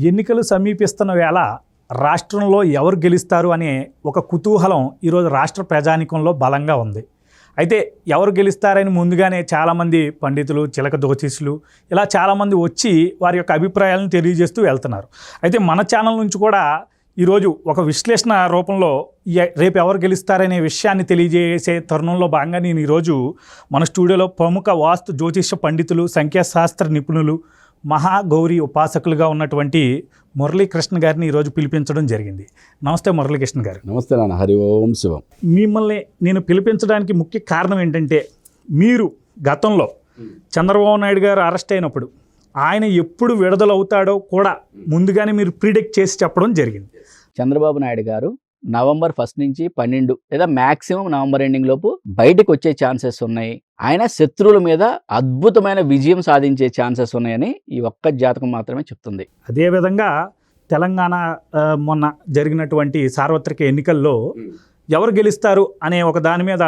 ఎన్నికలు సమీపిస్తున్న వేళ రాష్ట్రంలో ఎవరు గెలుస్తారు అనే ఒక కుతూహలం ఈరోజు రాష్ట్ర ప్రజానీకంలో బలంగా ఉంది. అయితే ఎవరు గెలుస్తారని ముందుగానే చాలామంది పండితులు, చిలక జ్యోతిష్యులు ఇలా చాలామంది వచ్చి వారి యొక్క అభిప్రాయాలను తెలియజేస్తూ వెళ్తున్నారు. అయితే మన ఛానల్ నుంచి కూడా ఈరోజు ఒక విశ్లేషణ రూపంలో రేపు ఎవరు గెలుస్తారనే విషయాన్ని తెలియజేసే తరుణంలో భాగంగా నేను ఈరోజు మన స్టూడియోలో ప్రముఖ వాస్తు జ్యోతిష పండితులు, సంఖ్యాశాస్త్ర నిపుణులు, మహాగౌరి ఉపాసకులుగా ఉన్నటువంటి మురళీకృష్ణ గారిని ఈరోజు పిలిపించడం జరిగింది. నమస్తే మురళీకృష్ణ గారు. నమస్తే నాన్న. హరి ఓం శివం. మిమ్మల్ని నేను పిలిపించడానికి ముఖ్య కారణం ఏంటంటే, మీరు గతంలో చంద్రబాబు నాయుడు గారు అరెస్ట్ అయినప్పుడు ఆయన ఎప్పుడు విడుదలవుతాడో కూడా ముందుగానే మీరు ప్రిడిక్ట్ చేసి చెప్పడం జరిగింది. చంద్రబాబు నాయుడు గారు నవంబర్ 1 నుంచి 12 లేదా మ్యాక్సిమం నవంబర్ ఎండింగ్ లోపు బయటకు వచ్చే ఛాన్సెస్ ఉన్నాయి. ఆయన శత్రువుల మీద అద్భుతమైన విజయం సాధించే ఛాన్సెస్ ఉన్నాయని ఈ ఒక్క జాతకం మాత్రమే చెప్తుంది. అదేవిధంగా తెలంగాణ మొన్న జరిగినటువంటి సార్వత్రిక ఎన్నికల్లో ఎవరు గెలుస్తారు అనే ఒక దాని మీద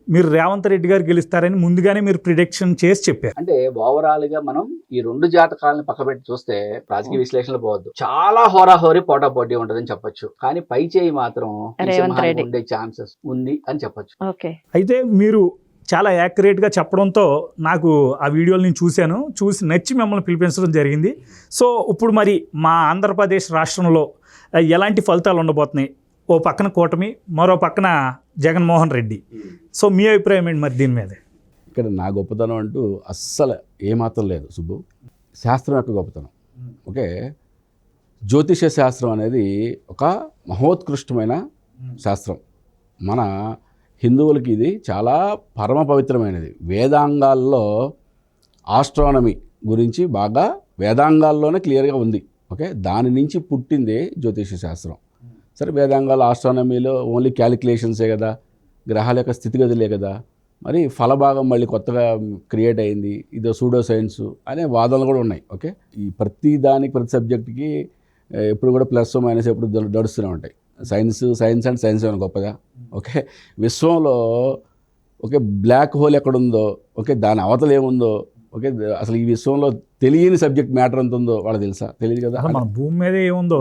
మీరు రేవంత్ రెడ్డి గారు గెలుస్తారని ముందుగానే మీరు ప్రిడిక్షన్ చేసి చెప్పారు. అంటే ఓవరాల్ గా మనం ఈ రెండు జాతకాలను పక్కబెట్టి చూస్తే రాజకీయ విశ్లేషణలు పోవద్దు, చాలా హోరాహోరీ పోటాపోటీ ఉంటదని చెప్పొచ్చు. కానీ పై చేయి మాత్రం ఉండే ఛాన్సెస్ ఉంది అని చెప్పొచ్చు. అయితే మీరు చాలా యాక్యురేట్గా చెప్పడంతో నాకు ఆ వీడియోలు నేను చూసి నచ్చి మిమ్మల్ని పిలిపించడం జరిగింది. సో ఇప్పుడు మరి మా ఆంధ్రప్రదేశ్ రాష్ట్రంలో ఎలాంటి ఫలితాలు ఉండబోతున్నాయి? ఓ పక్కన కూటమి, మరో పక్కన జగన్మోహన్ రెడ్డి. సో మీ అభిప్రాయం ఏంటి మరి దీని మీద? ఇక్కడ నా గొప్పతనం అంటూ అస్సలు ఏమాత్రం లేదు సుబ్బు. శాస్త్రం యొక్క గొప్పతనం. ఓకే, జ్యోతిష శాస్త్రం అనేది ఒక మహోత్కృష్టమైన శాస్త్రం. మన హిందువులకి ఇది చాలా పరమ పవిత్రమైనది. వేదాంగాల్లో ఆస్ట్రానమీ గురించి బాగా వేదాంగాల్లోనే క్లియర్గా ఉంది. ఓకే, దాని నుంచి పుట్టిందే జ్యోతిష శాస్త్రం. సరే, వేదాంగాలు ఆస్ట్రానమీలో ఓన్లీ క్యాలిక్యులేషన్సే కదా, గ్రహాల యొక్క స్థితిగతులే కదా. మరి ఫలభాగం మళ్ళీ కొత్తగా క్రియేట్ అయింది, ఇదో సూడో సైన్స్ అనే వాదనలు కూడా ఉన్నాయి. ఓకే, ఈ ప్రతి సబ్జెక్ట్కి ఎప్పుడు కూడా ప్లస్ మైనస్ ఎప్పుడు నడుస్తూనే ఉంటాయి. సైన్స్ అండ్ సైన్స్ ఏమైనా గొప్పదా? ఓకే, విశ్వంలో ఓకే బ్లాక్ హోల్ ఎక్కడుందో, ఓకే దాని అవతల ఏముందో, ఓకే అసలు ఈ విశ్వంలో తెలియని సబ్జెక్ట్ మ్యాటర్ ఎంత ఉందో వాళ్ళకి తెలుసా? తెలియదు కదా. మన భూమి మీద ఏముందో,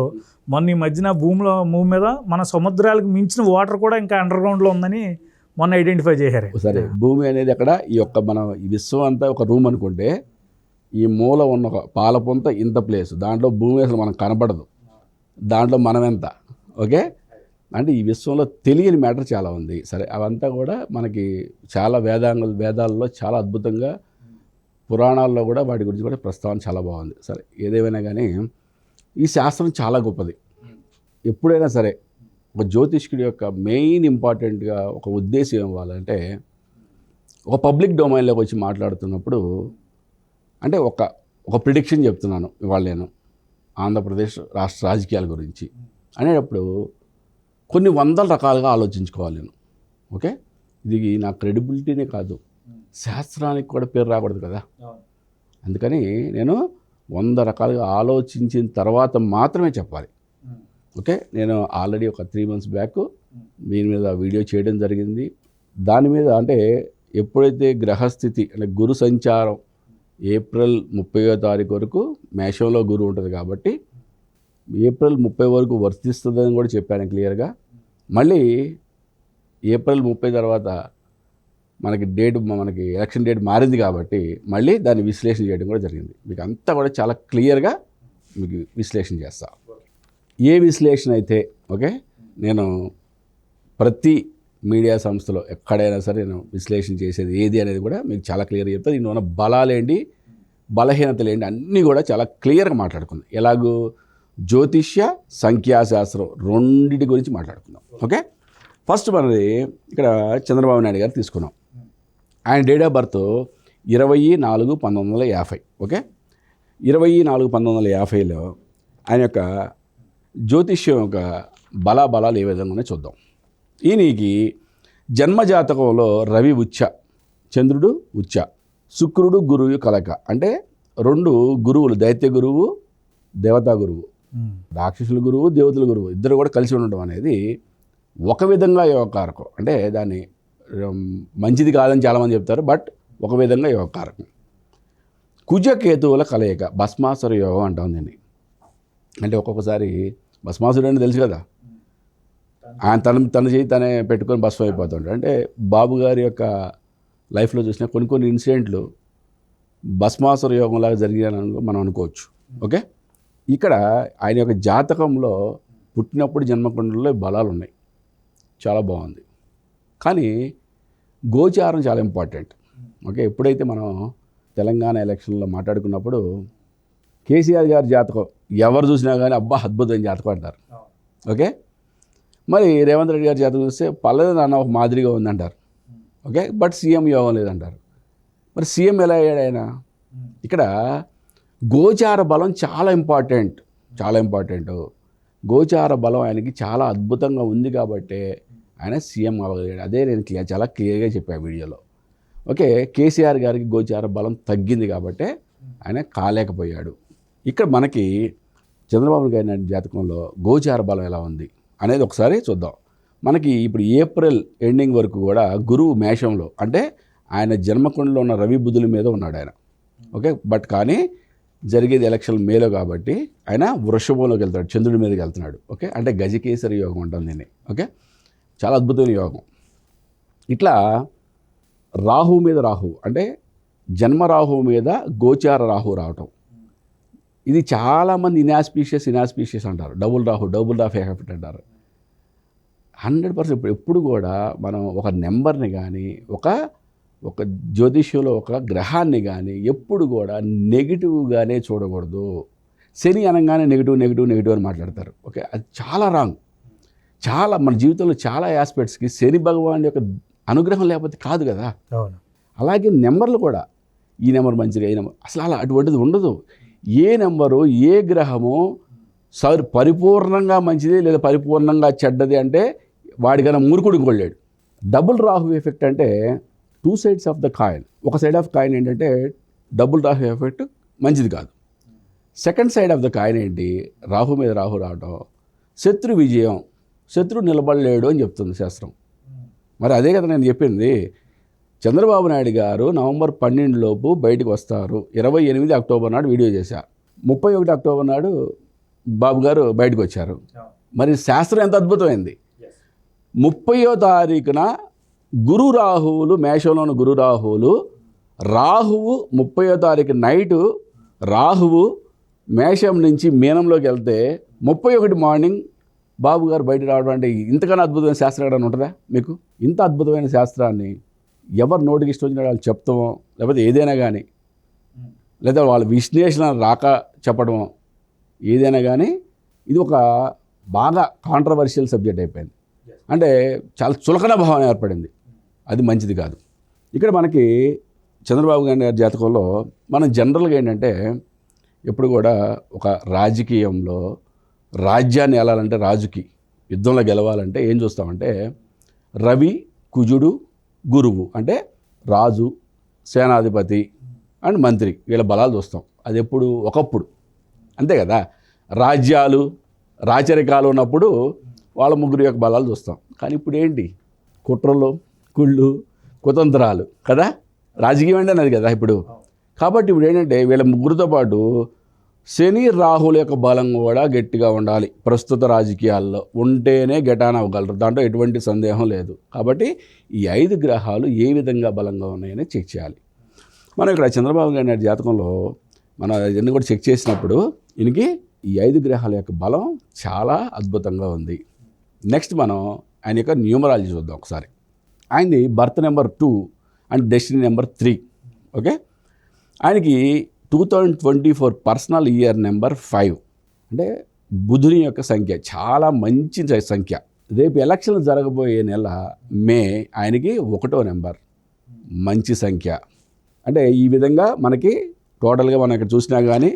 మొన్న ఈ మధ్యన భూమి మీద మన సముద్రాలకు మించిన వాటర్ కూడా ఇంకా అండర్ గ్రౌండ్లో ఉందని మొన్న ఐడెంటిఫై చేశారు. సరే, భూమి అనేది అక్కడ ఈ యొక్క మనం ఈ విశ్వం అంతా ఒక రూమ్ అనుకుంటే, ఈ మూల ఉన్న ఒక పాలపొంత ఇంత ప్లేస్, దాంట్లో భూమి అసలు మనకు కనపడదు, దాంట్లో మనం ఎంత. ఓకే, అంటే ఈ విశ్వంలో తెలియని మ్యాటర్ చాలా ఉంది. సరే, అవంతా కూడా మనకి చాలా వేదాల్లో చాలా అద్భుతంగా, పురాణాల్లో కూడా వాటి గురించి కూడా ప్రస్తావన చాలా బాగుంది. సరే, ఏదేమైనా కానీ ఈ శాస్త్రం చాలా గొప్పది. ఎప్పుడైనా సరే ఒక జ్యోతిష్కుడి యొక్క మెయిన్ ఇంపార్టెంట్గా ఒక ఉద్దేశం ఇవ్వాలంటే, ఒక పబ్లిక్ డొమైన్లోకి వచ్చి మాట్లాడుతున్నప్పుడు అంటే ఒక ప్రిడిక్షన్ చెప్తున్నాను ఇవాళ నేను ఆంధ్రప్రదేశ్ రాష్ట్ర రాజకీయాల గురించి అనేటప్పుడు కొన్ని వందల రకాలుగా ఆలోచించుకోవాలి నేను. ఓకే, ఇది నా క్రెడిబిలిటీనే కాదు, శాస్త్రానికి కూడా పేరు రాకూడదు కదా. అందుకని నేను 100 రకాలుగా ఆలోచించిన తర్వాత మాత్రమే చెప్పాలి. ఓకే, నేను ఆల్రెడీ ఒక 3 months బ్యాక్ దీని మీద వీడియో చేయడం జరిగింది. దాని మీద అంటే ఎప్పుడైతే గ్రహస్థితి అంటే గురు సంచారం ఏప్రిల్ 30వ తారీఖు వరకు మేషంలో గురువు ఉంటుంది కాబట్టి ఏప్రిల్ 30 వరకు వర్తిస్తుందని కూడా చెప్పాను క్లియర్గా. మళ్ళీ ఏప్రిల్ 30 తర్వాత మనకి ఎలక్షన్ డేట్ మారింది కాబట్టి మళ్ళీ దాన్ని విశ్లేషణ చేయడం కూడా జరిగింది. మీకు అంతా కూడా చాలా క్లియర్గా మీకు విశ్లేషణ చేస్తా. ఏ విశ్లేషణ అయితే ఓకే, నేను ప్రతి మీడియా సంస్థలో ఎక్కడైనా సరే నేను విశ్లేషణ చేసేది ఏది అనేది కూడా మీకు చాలా క్లియర్గా చెప్తాను. దీనిలో ఉన్న బలాలేంటి, బలహీనతలు ఏంటి అన్నీ కూడా చాలా క్లియర్గా మాట్లాడుకుందాం. ఎలాగూ జ్యోతిష్య, సంఖ్యాశాస్త్రం రెండింటి గురించి మాట్లాడుకుందాం. ఓకే, ఫస్ట్ మనది ఇక్కడ చంద్రబాబు నాయుడు గారు తీసుకున్నాం. ఆయన డేట్ ఆఫ్ బర్త్ 20/4/1950. ఓకే, 20/4/1950లో ఆయన యొక్క జ్యోతిష్యం యొక్క బలాలు ఏ విధంగానే చూద్దాం. ఈయనకి జన్మజాతకంలో రవి ఉచ్చ, చంద్రుడు ఉచ్చ, శుక్రుడు గురువు కలక. అంటే 2 గురువులు, దైత్య గురువు, దేవతా గురువు, రాక్షసుల గురువు, దేవతల గురువు ఇద్దరు కూడా కలిసి ఉండడం అనేది ఒక విధంగా యోగకారకం. అంటే దాన్ని మంచిది కాదని చాలామంది చెప్తారు, బట్ ఒక విధంగా యోగకారకం. కుజకేతువుల కలయిక, భస్మాసుర యోగం అంటాం దీన్ని. అంటే ఒక్కొక్కసారి భస్మాసురుడు అంటే తెలుసు కదా, ఆయన తన చేయి తనే పెట్టుకొని భస్మం అయిపోతుంటాడు. అంటే బాబు గారి యొక్క లైఫ్లో చూసిన కొన్ని ఇన్సిడెంట్లు భస్మాసుర యోగంలాగా జరిగాయని మనం అనుకోవచ్చు. ఓకే, ఇక్కడ ఆయన యొక్క జాతకంలో పుట్టినప్పుడు జన్మకుండలో బలాలు ఉన్నాయి, చాలా బాగుంది. కానీ గోచారం చాలా ఇంపార్టెంట్. ఓకే, ఎప్పుడైతే మనం తెలంగాణ ఎలక్షన్లో మాట్లాడుకున్నప్పుడు కేసీఆర్ గారి జాతకం ఎవరు చూసినా కానీ అబ్బా అద్భుతమైన జాతకం అంటారు. ఓకే, మరి రేవంత్ రెడ్డి గారి జాతకం చూస్తే పల్లెది నాన్న ఒక మాదిరిగా ఉందంటారు. ఓకే, బట్ సీఎం యోగం లేదంటారు. మరి సీఎం ఎలా అయ్యాడు ఆయన? ఇక్కడ గోచార బలం చాలా ఇంపార్టెంట్, చాలా ఇంపార్టెంట్. గోచార బలం ఆయనకి చాలా అద్భుతంగా ఉంది కాబట్టి ఆయన సీఎం అవ్వగలిగాడు. అదే నేను చాలా క్లియర్గా చెప్పాను వీడియోలో. ఓకే, కేసీఆర్ గారికి గోచార బలం తగ్గింది కాబట్టి ఆయన కాలేకపోయాడు. ఇక్కడ మనకి చంద్రబాబు గారి జాతకంలో గోచార బలం ఎలా ఉంది అనేది ఒకసారి చూద్దాం. మనకి ఇప్పుడు ఏప్రిల్ ఎండింగ్ వరకు కూడా గురువు మేషంలో, అంటే ఆయన జన్మకుండలో ఉన్న రవి బుధుల మీద ఉన్నాడు ఆయన. ఓకే, బట్ కానీ జరిగేది ఎలక్షన్ మేలో కాబట్టి ఆయన వృషభంలోకి వెళ్తాడు, చంద్రుడి మీదకి వెళ్తున్నాడు. ఓకే, అంటే గజకేసరి యోగం ఉంటుంది దీన్ని. ఓకే, చాలా అద్భుతమైన యోగం. ఇట్లా రాహు మీద రాహు, అంటే జన్మ రాహువు మీద గోచార రాహు రావటం, ఇది చాలామంది ఇనాస్పీషియస్ అంటారు. డబుల్ రాహు ఎఫెక్ట్ అంటారు. 100% ఎప్పుడు కూడా మనం ఒక నెంబర్ని కానీ ఒక జ్యోతిష్యంలో ఒక గ్రహాన్ని కానీ ఎప్పుడు కూడా నెగిటివ్గానే చూడకూడదు. శని అనగానే నెగిటివ్ అని మాట్లాడతారు. ఓకే, అది చాలా రాంగ్. చాలా మన జీవితంలో చాలా ఆస్పెక్ట్స్కి శని భగవాన్ యొక్క అనుగ్రహం లేకపోతే కాదు కదా. అలాగే నెంబర్లు కూడా, ఈ నెంబర్ మంచిగా, ఈ నెంబర్ అసలు అలా అటువంటిది ఉండదు. ఏ నెంబరు ఏ గ్రహము పరిపూర్ణంగా మంచిది లేదా పరిపూర్ణంగా చెడ్డది అంటే వాడికన్నా మూర్ఖుడు ఇంకోలేడు. డబుల్ రాహు ఎఫెక్ట్ అంటే 2 sides ఆఫ్ ద కాయిన్. ఒక సైడ్ ఆఫ్ కాయిన్ ఏంటంటే డబుల్ రాహు ఎఫెక్ట్ మంచిది కాదు. Second side of the coin ఏంటి? రాహు మీద రాహు రావడం, శత్రు విజయం, శత్రువు నిలబడలేడు అని చెప్తుంది శాస్త్రం. మరి అదే కదా నేను చెప్పింది. చంద్రబాబు నాయుడు గారు నవంబర్ 12 లోపు బయటకు వస్తారు. 28 అక్టోబర్ నాడు వీడియో చేశారు. 31 అక్టోబర్ నాడు బాబు గారు బయటకు వచ్చారు. మరి శాస్త్రం ఎంత అద్భుతమైంది. 30వ తారీఖున గురు రాహువులు, మేషంలోని గురు రాహువులు, రాహువు 30వ తారీఖు నైటు రాహువు మేషం నుంచి మీనంలోకి వెళ్తే 31 మార్నింగ్ బాబు గారు బయట రావడం అంటే ఇంతకన్నా అద్భుతమైన శాస్త్రం ఎక్కడైనా ఉంటుందా మీకు? ఇంత అద్భుతమైన శాస్త్రాన్ని ఎవరు నోటికి ఇష్టం వచ్చిన వాళ్ళు చెప్తామో, లేకపోతే ఏదైనా కానీ, లేదా వాళ్ళ విశ్లేషణ రాక చెప్పడమో, ఏదైనా కానీ ఇది ఒక బాగా కాంట్రవర్షియల్ సబ్జెక్ట్ అయిపోయింది. అంటే చాలా చులకన భావన ఏర్పడింది. అది మంచిది కాదు. ఇక్కడ మనకి చంద్రబాబు గారి జాతకంలో మనం జనరల్గా ఏంటంటే ఎప్పుడు కూడా ఒక రాజకీయంలో రాజ్యాన్ని ఏలాలంటే, రాజుకి యుద్ధంలో గెలవాలంటే ఏం చూస్తామంటే రవి, కుజుడు, గురువు, అంటే రాజు, సేనాధిపతి అండ్ మంత్రి, వీళ్ళ బలాలు చూస్తాం. అది ఎప్పుడు ఒకప్పుడు అంతే కదా. రాజ్యాలు రాచరికాలు ఉన్నప్పుడు వాళ్ళ ముగ్గురు యొక్క బలాలు చూస్తాం. కానీ ఇప్పుడు ఏంటి? కుట్రలు, కుళ్ళు, కుతంత్రాలు కదా. రాజకీయం అంటే అది కదా ఇప్పుడు. కాబట్టి ఇప్పుడు ఏంటంటే వీళ్ళ ముగ్గురితో పాటు శని రాహుల యొక్క బలం కూడా గట్టిగా ఉండాలి. ప్రస్తుత రాజకీయాల్లో ఉంటేనే గెటాన్ అవ్వగలరు, దాంట్లో ఎటువంటి సందేహం లేదు. కాబట్టి ఈ 5 గ్రహాలు ఏ విధంగా బలంగా ఉన్నాయని చెక్ చేయాలి. మనం ఇక్కడ చంద్రబాబు గారి జాతకంలో మనం ఇవన్నీ కూడా చెక్ చేసినప్పుడు ఈయనకి ఈ 5 గ్రహాల యొక్క బలం చాలా అద్భుతంగా ఉంది. నెక్స్ట్ మనం ఆయన యొక్క న్యూమరాలజీ చూద్దాం ఒకసారి. ఆయనది birth number 2 and destiny number 3. Okay, ఆయనకి 2024 పర్సనల్ ఇయర్ నెంబర్ 5, అంటే బుధుని యొక్క సంఖ్య చాలా మంచి సంఖ్య. రేపు ఎలక్షన్లు జరగబోయే నెల మే ఆయనకి 1వ నెంబర్ మంచి సంఖ్య. అంటే ఈ విధంగా మనకి టోటల్గా మనం ఇక్కడ చూసినా కానీ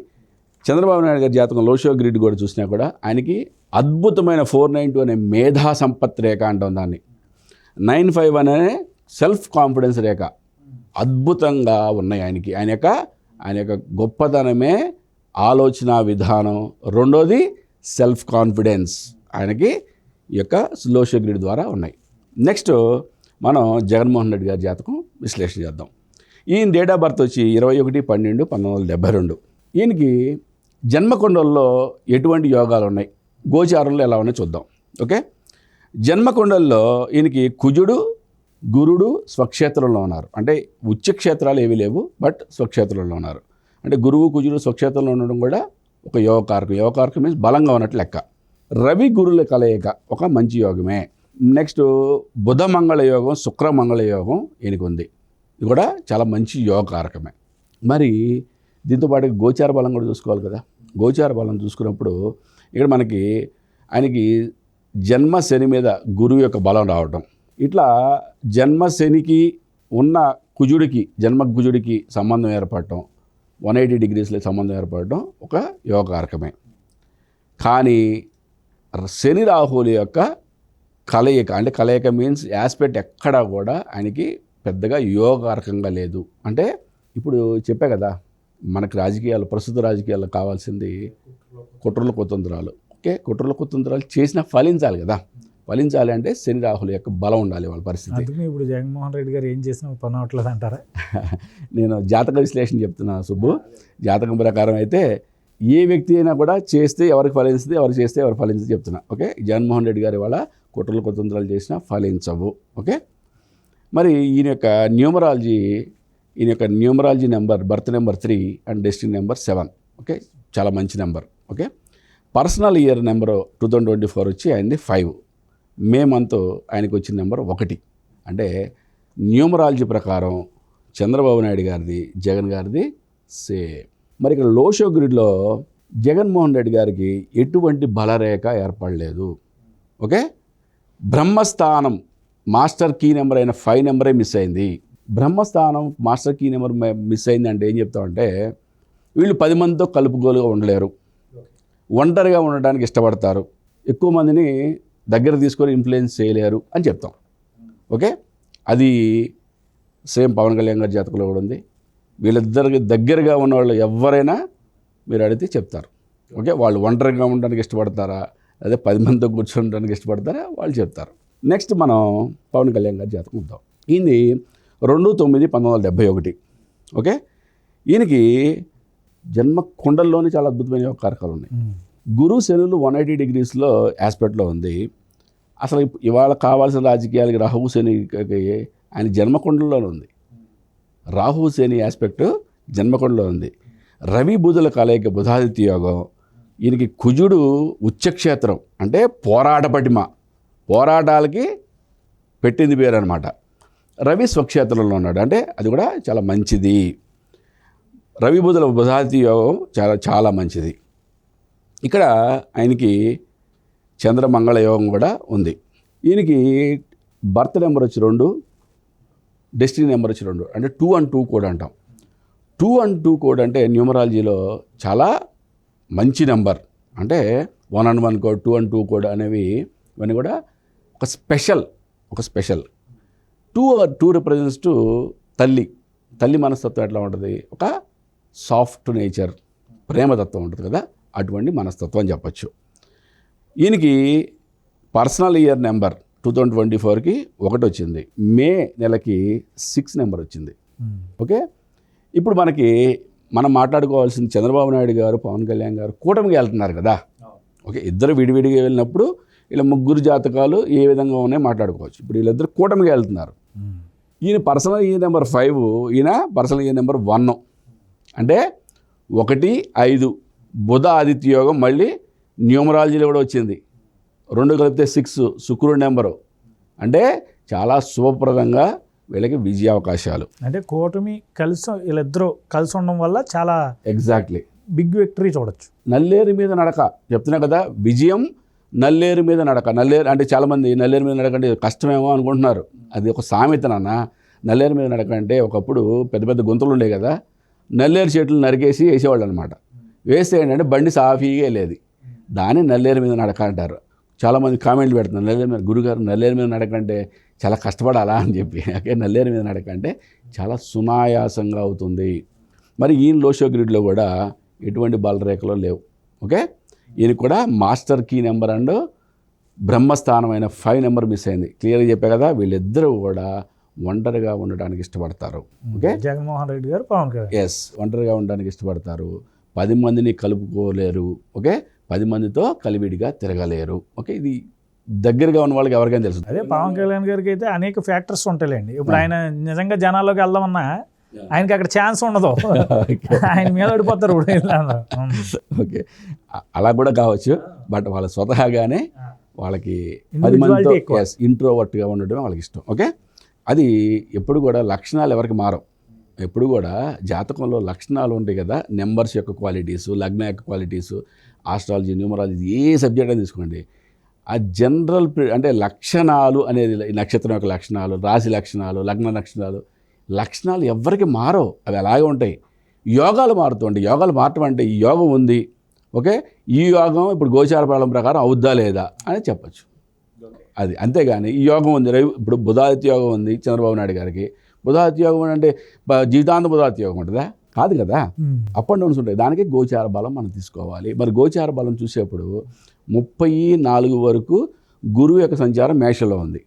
చంద్రబాబు నాయుడు గారి జాతకం లోషో గ్రిడ్ కూడా చూసినా కూడా ఆయనకి అద్భుతమైన 492 అనే మేధా సంపత్ రేఖ అంటాం దాన్ని. 95 అనే సెల్ఫ్ కాన్ఫిడెన్స్ రేఖ అద్భుతంగా ఉన్నాయి ఆయనకి. ఆయన యొక్క గొప్పతనమే ఆలోచన విధానం. రెండోది సెల్ఫ్ కాన్ఫిడెన్స్ ఆయనకి ఈ యొక్క లోషో గ్రిడ్ ద్వారా ఉన్నాయి. నెక్స్ట్ మనం జగన్మోహన్ రెడ్డి గారి జాతకం విశ్లేషణ చేద్దాం. ఈయన డేట్ ఆఫ్ బర్త్ వచ్చి 21/12/1972. ఈయనకి జన్మకుండల్లో ఎటువంటి యోగాలు ఉన్నాయి, గోచారంలో ఎలా ఉన్నాయో చూద్దాం. ఓకే, జన్మకుండల్లో ఈయనకి కుజుడు గురుడు స్వక్షేత్రంలో ఉన్నారు. అంటే ఉచ్చక్షేత్రాలు ఏవి లేవు, బట్ స్వక్షేత్రంలో ఉన్నారు. అంటే గురువు కుజుడు స్వక్షేత్రంలో ఉండడం కూడా ఒక యోగకారకం. యోగకారకం మీన్స్ బలంగా ఉన్నట్టు లెక్క. రవి గురుల కలయిక ఒక మంచి యోగమే. నెక్స్ట్ బుధ మంగళ యోగం, శుక్ర మంగళ యోగం ఈయనకు ఉంది. ఇది కూడా చాలా మంచి యోగకారకమే. మరి దీంతో పాటు గోచార బలం కూడా చూసుకోవాలి కదా. గోచార బలం చూసుకున్నప్పుడు ఇక్కడ మనకి ఆయనకి జన్మ శని మీద గురువు యొక్క బలం రావటం, ఇట్లా జన్మ శనికి ఉన్న కుజుడికి జన్మ కుజుడికి సంబంధం ఏర్పడటం, 180 డిగ్రీస్లో సంబంధం ఏర్పడటం ఒక యోగకారకమే. కానీ శని రాహుల యొక్క కలయిక, అంటే కలయిక మీన్స్ యాస్పెక్ట్ ఎక్కడా కూడా ఆయనకి పెద్దగా యోగకారకంగా లేదు. అంటే ఇప్పుడు చెప్పా కదా, మనకి రాజకీయాలు, ప్రస్తుత రాజకీయాల్లో కావాల్సింది కుట్రల కుతంత్రాలు. ఓకే, కుట్రల కుతంత్రాలు చేసినా ఫలించాలి కదా. ఫలించాలి అంటే శని రాహుల యొక్క బలం ఉండాలి వాళ్ళ పరిస్థితి. అందుకని ఇప్పుడు జగన్మోహన్ రెడ్డి గారు ఏం చేసినా పని అవట్లేదు అంటారా? నేను జాతక విశ్లేషణ చెప్తున్నాను సుబ్బు. జాతకం ప్రకారం అయితే ఏ వ్యక్తి అయినా కూడా చేస్తే ఎవరికి ఫలిస్తుంది, ఎవరు చేస్తే ఎవరు ఫలించదు చెప్తున్నా. ఓకే, జగన్మోహన్ రెడ్డి గారి వాళ్ళ కుట్రల కుతంత్రాలు చేసినా ఫలించవు. ఓకే, మరి ఈయన యొక్క numerology number, birth number 3 and destiny number 7. Okay, చాలా మంచి number. Okay, personal year number 2024 వచ్చి ఆయనది 5. మే మంత్ ఆయనకు వచ్చిన నెంబర్ 1. అంటే న్యూమరాలజీ ప్రకారం చంద్రబాబు నాయుడు గారిది, జగన్ గారిది సేమ్. మరి ఇక్కడ లోషో గ్రిడ్లో జగన్మోహన్ రెడ్డి గారికి ఎటువంటి బలరేఖ ఏర్పడలేదు. ఓకే, బ్రహ్మస్థానం మాస్టర్ కీ నెంబర్ అయిన 5 నెంబరే మిస్ అయింది. బ్రహ్మస్థానం మాస్టర్ కీ నెంబర్ మిస్ అయింది అంటే ఏం చెప్తామంటే వీళ్ళు 10 మందితో కలుపుగోలుగా ఉండలేరు, ఒంటరిగా ఉండడానికి ఇష్టపడతారు, ఎక్కువ మందిని దగ్గర తీసుకొని ఇన్ఫ్లుయెన్స్ చేయలేరు అని చెప్తాం. ఓకే, అది సేమ్ పవన్ కళ్యాణ్ గారి జాతకంలో కూడా ఉంది. వీళ్ళిద్దరికి దగ్గరగా ఉన్న వాళ్ళు ఎవరైనా మీరు అడిగితే చెప్తారు. ఓకే, వాళ్ళు ఒంటరిగా ఉండడానికి ఇష్టపడతారా, అదే 10 మందితో కూర్చోడానికి ఇష్టపడతారా, వాళ్ళు చెప్తారు. నెక్స్ట్ మనం పవన్ కళ్యాణ్ గారి జాతకం ఉందాం. ఈయనది 2/9/1971. ఓకే, ఈయనకి జన్మ కుండల్లోనే చాలా అద్భుతమైన కారకాలు ఉన్నాయి. గురు శనులు 180 డిగ్రీస్లో ఆస్పెక్ట్లో ఉంది. అసలు ఇవాళ కావాల్సిన రాజకీయాలకి రాహు శని ఆయన జన్మకుండలోనే ఉంది. రాహు శని ఆస్పెక్ట్ జన్మకుండలో ఉంది. రవి బుధుల కలయిక బుధాదిత్య యోగం. ఈయనకి కుజుడు ఉచ్చక్షేత్రం, అంటే పోరాట పటిమ, పోరాటాలకి పెట్టింది పేరు అనమాట. రవి స్వక్షేత్రంలో ఉన్నాడు, అంటే అది కూడా చాలా మంచిది. రవి బుధుల బుధాదిత్య యోగం చాలా చాలా మంచిది. ఇక్కడ ఆయనకి చంద్రమంగళ యోగం కూడా ఉంది. ఈయనకి బర్త్ నెంబర్ వచ్చి 2, డెస్టినీ నెంబర్ వచ్చి 2, అంటే 2 and 2 కోడ్ అంటాం. 2 and 2 కోడ్ అంటే న్యూమరాలజీలో చాలా మంచి నెంబర్. అంటే 1 and 1 కోడ్, 2 and 2 కోడ్ అనేవి ఇవన్నీ కూడా ఒక స్పెషల్. 2 రిప్రజెంట్స్ టు తల్లి మనస్తత్వం ఎట్లా ఉంటుంది, ఒక సాఫ్ట్ నేచర్, ప్రేమతత్వం ఉంటుంది కదా, అటువంటి మనస్తత్వం అని చెప్పచ్చు. ఈయనకి పర్సనల్ ఇయర్ నెంబర్ 2024కి 1 వచ్చింది. మే నెలకి 6 నెంబర్ వచ్చింది. ఓకే, ఇప్పుడు మనం మాట్లాడుకోవాల్సింది చంద్రబాబు నాయుడు గారు, పవన్ కళ్యాణ్ గారు కూటమికి వెళ్తున్నారు కదా. ఓకే, ఇద్దరు విడివిడిగా వెళ్ళినప్పుడు ఇలా ముగ్గురు జాతకాలు ఏ విధంగా ఉన్నాయో మాట్లాడుకోవచ్చు. ఇప్పుడు వీళ్ళిద్దరు కూటమికి వెళ్తున్నారు. ఈయన పర్సనల్ ఇయర్ నెంబర్ 5, ఈయన పర్సనల్ ఇయర్ నెంబర్ 1. అంటే 1, 5 బుధ ఆదిత్య యోగం. మళ్ళీ న్యూమరాలజీలో కూడా వచ్చింది 2 కలిపితే 6 శుక్రుడి నెంబరు. అంటే చాలా శుభప్రదంగా వీళ్ళకి విజయ అవకాశాలు. అంటే కూటమి వీళ్ళిద్దరూ కలిసి ఉండడం వల్ల చాలా ఎగ్జాక్ట్లీ బిగ్ విక్టరీ చూడొచ్చు. నల్లేరు మీద నడక చెప్తున్నా కదా, విజయం నల్లేరు మీద నడక. నల్లేరు అంటే చాలామంది నల్లేరు మీద నడక అంటే కష్టమేమో అనుకుంటున్నారు. అది ఒక సామెత నాన్న. నల్లేరు మీద నడక అంటే ఒకప్పుడు పెద్ద పెద్ద గుంతలు ఉండే కదా, నల్లేరు చెట్లు నరికేసి వేసేవాళ్ళు అనమాట. వేస్తే ఏంటంటే బండి సాఫీగా వెళ్ళేది. దాన్ని నల్లేరు మీద నడక అంటారు. చాలామంది కామెంట్లు పెడుతున్నారు, నల్లేరు మీద గురుగారు నల్లేరు మీద నడక అంటే చాలా కష్టపడాలా అని చెప్పి. ఓకే, నల్లేరు మీద నడక అంటే చాలా సునాయాసంగా అవుతుంది. మరి ఈయన లోషో గ్రిడ్లో కూడా ఎటువంటి బలరేఖలో లేవు. ఓకే, ఈయన కూడా మాస్టర్ కీ నెంబర్ అండ్ బ్రహ్మస్థానమైన 5 నెంబర్ మిస్ అయింది. క్లియర్గా చెప్పే కదా, వీళ్ళిద్దరూ కూడా ఒంటరిగా ఉండడానికి ఇష్టపడతారు. ఓకే, జగన్మోహన్ రెడ్డి గారు, పవన్ కళ్యాణ్. ఎస్, ఒంటరిగా ఉండడానికి ఇష్టపడతారు. 10 మందిని కలుపుకోలేరు, ఓకే, 10 మందితో కలివిడిగా తిరగలేరు, ఓకే. ఇది దగ్గరగా ఉన్న వాళ్ళకి ఎవరికైనా తెలుసు. అదే పవన్ కళ్యాణ్ గారికి అయితే అనేక ఫ్యాక్టర్స్ ఉంటాయిలేండి. ఇప్పుడు ఆయన నిజంగా జనాల్లోకి వెళ్దామన్నా ఆయనకి అక్కడ ఛాన్స్ ఉండదు, ఆయన మీద పడిపోతారు ఇప్పుడు వీళ్ళందరూ. ఓకే, అలా కూడా కావచ్చు. బట్ వాళ్ళ స్వతహాగానే వాళ్ళకి 10 మందితో ఇంట్రోవర్ట్గా ఉండడమే వాళ్ళకి ఇష్టం, ఓకే. అది ఎప్పుడు కూడా లక్షణాలు ఎవరికి మారవు. ఎప్పుడు కూడా జాతకంలో లక్షణాలు ఉంటాయి కదా, నెంబర్స్ యొక్క క్వాలిటీసు, లగ్న యొక్క క్వాలిటీసు, ఆస్ట్రాలజీ, న్యూమరాలజీ, ఏ సబ్జెక్ట్ అని తీసుకోండి, ఆ జనరల్ అంటే లక్షణాలు అనేది నక్షత్రం యొక్క లక్షణాలు, రాశి లక్షణాలు, లగ్న లక్షణాలు ఎవరికి మారవు, అవి అలాగే ఉంటాయి. యోగాలు మారుతుంటాయి. యోగాలు మారటం అంటే ఈ యోగం ఉంది, ఓకే, ఈ యోగం ఇప్పుడు గోచార ఫలం ప్రకారం అవుద్దా లేదా అని చెప్పచ్చు. అది అంతేగాని ఈ యోగం ఉంది, ఇప్పుడు బుధాదిత్య యోగం ఉంది చంద్రబాబు నాయుడు గారికి. బుధాదిత్య యోగం అంటే జీవితాంత బుధాదిత్య యోగం ఉంటుందా? కాదు కదా, అప్ అండ్ డౌన్స్ ఉంటాయి. దానికి గోచార బలం మనం తీసుకోవాలి. మరి గోచార బలం చూసేప్పుడు 34 వరకు గురువు యొక్క సంచారం మేషంలో ఉంది,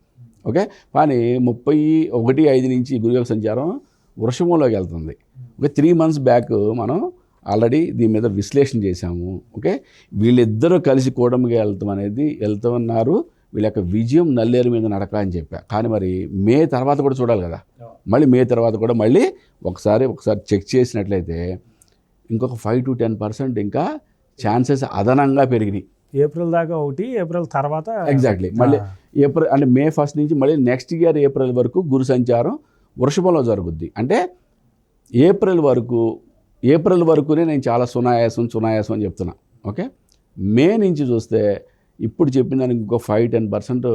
ఓకే. కానీ 31:5 నుంచి గురువు యొక్క సంచారం వృషభంలోకి వెళ్తుంది. ఒక 3 months బ్యాక్ మనం ఆల్రెడీ దీని మీద విశ్లేషణ చేశాము, ఓకే. వీళ్ళిద్దరూ కలిసి కూడమిగా వెళ్తున్నారు. వీళ్ళ యొక్క విజయం నల్లేరు మీద నడక అని చెప్పా. కానీ మరి మే తర్వాత కూడా చూడాలి కదా, మళ్ళీ మే తర్వాత కూడా మళ్ళీ ఒకసారి చెక్ చేసినట్లయితే ఇంకొక 5 to 10% ఇంకా ఛాన్సెస్ అదనంగా పెరిగినాయి. ఏప్రిల్ దాకా ఒకటి, ఏప్రిల్ తర్వాత ఎగ్జాక్ట్లీ మళ్ళీ ఏప్రిల్ అంటే మే 1 నుంచి మళ్ళీ నెక్స్ట్ ఇయర్ ఏప్రిల్ వరకు గురు సంచారం వృషభంలో జరుగుద్ది. అంటే ఏప్రిల్ వరకునే నేను చాలా సునాయాసం అని చెప్తున్నా, ఓకే. మే నుంచి చూస్తే ఇప్పుడు చెప్పిన దానికి ఇంకో 5-10%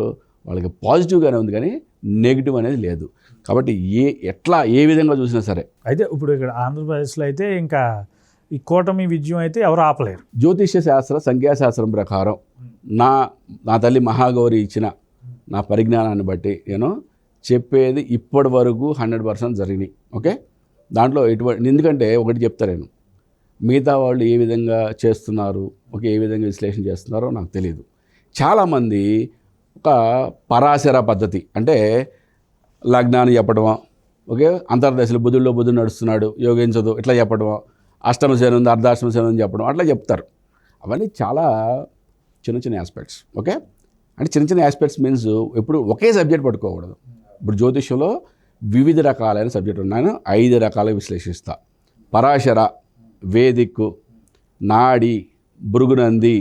వాళ్ళకి పాజిటివ్గానే ఉంది, కానీ నెగిటివ్ అనేది లేదు. కాబట్టి ఏ విధంగా చూసినా సరే. అయితే ఇప్పుడు ఇక్కడ ఆంధ్రప్రదేశ్లో అయితే ఇంకా ఈ కూటమి విజయం అయితే ఎవరు ఆపలేరు. జ్యోతిష్య శాస్త్ర సంఖ్యాశాస్త్రం ప్రకారం నా తల్లి మహాగౌరి ఇచ్చిన నా పరిజ్ఞానాన్ని బట్టి నేను చెప్పేది ఇప్పటి వరకు 100% జరిగినాయి, ఓకే. దాంట్లో ఎందుకంటే ఒకటి చెప్తా, నేను మిగతా వాళ్ళు ఏ విధంగా చేస్తున్నారు, ఓకే, ఏ విధంగా విశ్లేషణ చేస్తున్నారో నాకు తెలియదు. చాలామంది ఒక పరాశర పద్ధతి అంటే లగ్నాన్ని చెప్పడమా, ఓకే, అంతర్దశలో బుధుడు నడుస్తున్నాడు యోగించదు ఇట్లా చెప్పడమా, అష్టమ శని ఉంది అర్ధాష్టమ శని ఉంది చెప్పడం అట్లా చెప్తారు. అవన్నీ చాలా చిన్న ఆస్పెక్ట్స్, ఓకే. అంటే చిన్న ఆస్పెక్ట్స్ మీన్స్ ఎప్పుడు ఒకే సబ్జెక్ట్ పట్టుకోకూడదు. ఇప్పుడు జ్యోతిష్యంలో వివిధ రకాలైన సబ్జెక్టులు ఉన్నాయని 5 రకాలుగా విశ్లేషిస్తా. పరాశర, వేదిక్, నాడి, భృగునంది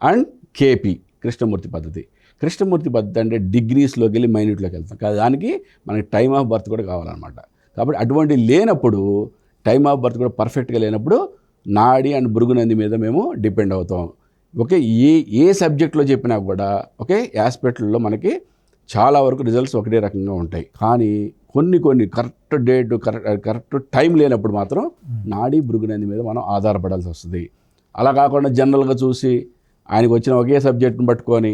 అండ్ కేపీ కృష్ణమూర్తి పద్ధతి. కృష్ణమూర్తి పద్ధతి అంటే డిగ్రీస్లోకి వెళ్ళి మైన్యూట్లోకి వెళ్తాం కదా, దానికి మనకి టైమ్ ఆఫ్ బర్త్ కూడా కావాలన్నమాట. కాబట్టి అటువంటి లేనప్పుడు, టైమ్ ఆఫ్ బర్త్ కూడా పర్ఫెక్ట్గా లేనప్పుడు నాడి అండ్ భృగునంది మీద మేము డిపెండ్ అవుతాం, ఓకే. ఏ సబ్జెక్ట్లో చెప్పినా కూడా ఓకే యాస్పెక్ట్లలో మనకి చాలా వరకు రిజల్ట్స్ ఒకటే రకంగా ఉంటాయి. కానీ కొన్ని కరెక్ట్ డేట్ కరెక్ట్ టైం లేనప్పుడు మాత్రం నాడి భృగునంది మీద మనం ఆధారపడాల్సి వస్తుంది. అలా కాకుండా జనరల్గా చూసి ఆయనకు వచ్చిన ఒకే సబ్జెక్ట్ని పట్టుకొని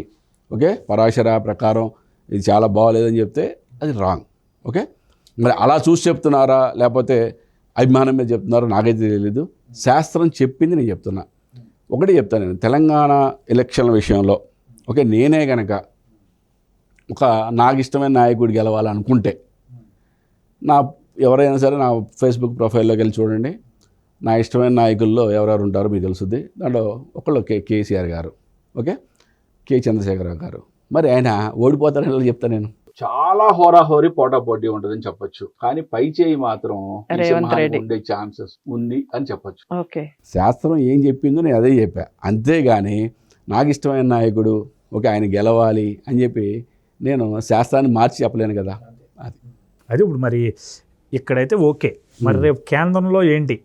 ఓకే పరాశర ప్రకారం ఇది చాలా బాగోలేదని చెప్తే అది రాంగ్, ఓకే. మరి అలా చూసి చెప్తున్నారా లేకపోతే అభిమానం మీద చెప్తున్నారో నాకైతే తెలియదు. శాస్త్రం చెప్పింది నేను చెప్తున్నా. ఒకటి చెప్తాను, నేను తెలంగాణ ఎలక్షన్ల విషయంలో ఓకే నేనే కనుక నాకు ఇష్టమైన నాయకుడు గెలవాలనుకుంటే ఎవరైనా సరే నా ఫేస్బుక్ ప్రొఫైల్లోకి వెళ్ళి చూడండి, నా ఇష్టమైన నాయకుల్లో ఎవరెవరు ఉంటారో మీకు తెలుస్తుంది. దాంట్లో ఒకళ్ళు కేసీఆర్ గారు, ఓకే, కె చంద్రశేఖరరావు గారు. మరి ఆయన ఓడిపోతారని చెప్తాను నేను. చాలా హోరాహోరీ పోటాపోటీ ఉంటుందని చెప్పొచ్చు, కానీ పై చేయి మాత్రం ఉండే ఛాన్సెస్ ఉంది అని చెప్పొచ్చు. శాస్త్రం ఏం చెప్పిందో నేను అదే చెప్పా, అంతేగాని నాకు ఇష్టమైన నాయకుడు ఓకే ఆయన గెలవాలి అని చెప్పి నేను శాస్త్రాన్ని మార్చి చెప్పలేను కదా. అది ఇప్పుడు మరి ఇక్కడైతే ఓకే, మరి రేపు కేంద్రంలో ఏంటి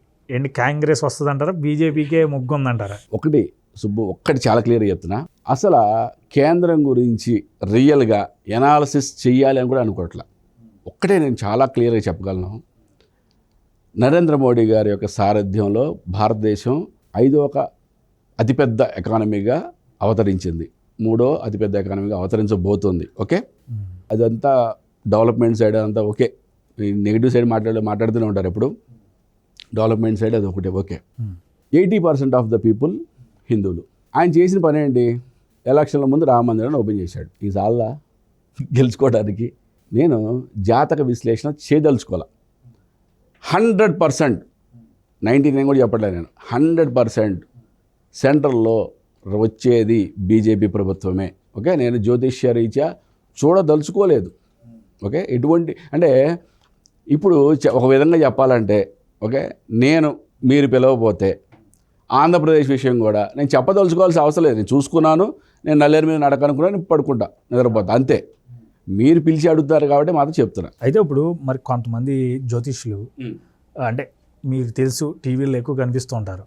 కాంగ్రెస్ వస్తుందంటారా, బీజేపీకే మొగ్గు ఉందంటారా? ఒక్కటి చాలా క్లియర్గా చెప్తున్నా, అసలు కేంద్రం గురించి రియల్గా ఎనాలిసిస్ చెయ్యాలి అని కూడా అనుకోవట్లా. ఒక్కటే నేను చాలా క్లియర్గా చెప్పగలను, నరేంద్ర మోడీ గారి యొక్క సారథ్యంలో భారతదేశం 5వ అతిపెద్ద ఎకానమీగా అవతరించింది, 3వ అతిపెద్ద ఎకానమీగా అవతరించబోతుంది, ఓకే. అదంతా డెవలప్మెంట్ సైడ్ అంతా ఓకే, నెగిటివ్ సైడ్ మాట్లాడుతూనే ఉంటారు ఎప్పుడు, డెవలప్మెంట్ సైడ్ అది ఒకటే ఓకే. 80% ఆఫ్ ద పీపుల్ హిందువులు. ఆయన చేసిన పని ఏంటి, ఎలక్షన్ల ముందు రామ మందిరాన్ని ఓపెన్ చేశాడు. ఈ సార్లా గెలుచుకోవడానికి నేను జాతక విశ్లేషణ చేయదలుచుకోవాలి. 100% 99 కూడా చెప్పట్లేదు నేను, 100% సెంట్రల్లో వచ్చేది బీజేపీ ప్రభుత్వమే. ఓకే, నేను జ్యోతిష్య రీత్యా చూడదలుచుకోలేదు. ఓకే, ఎటువంటి అంటే ఇప్పుడు ఒక విధంగా చెప్పాలంటే, ఓకే, మీరు పిలవకపోతే ఆంధ్రప్రదేశ్ విషయం కూడా నేను చెప్పదలుచుకోవాల్సిన అవసరం లేదు. నేను చూసుకున్నాను, నేను నల్లేరు మీద నడకనుకున్నాను, నేను పడుకుంటా, నిద్రపోతా, అంతే. మీరు పిలిచి అడుగుతారు కాబట్టి మాత్రం చెప్తున్నా. అయితే ఇప్పుడు మరి కొంతమంది జ్యోతిష్యులు అంటే మీకు తెలుసు టీవీలో ఎక్కువ కనిపిస్తూ ఉంటారు,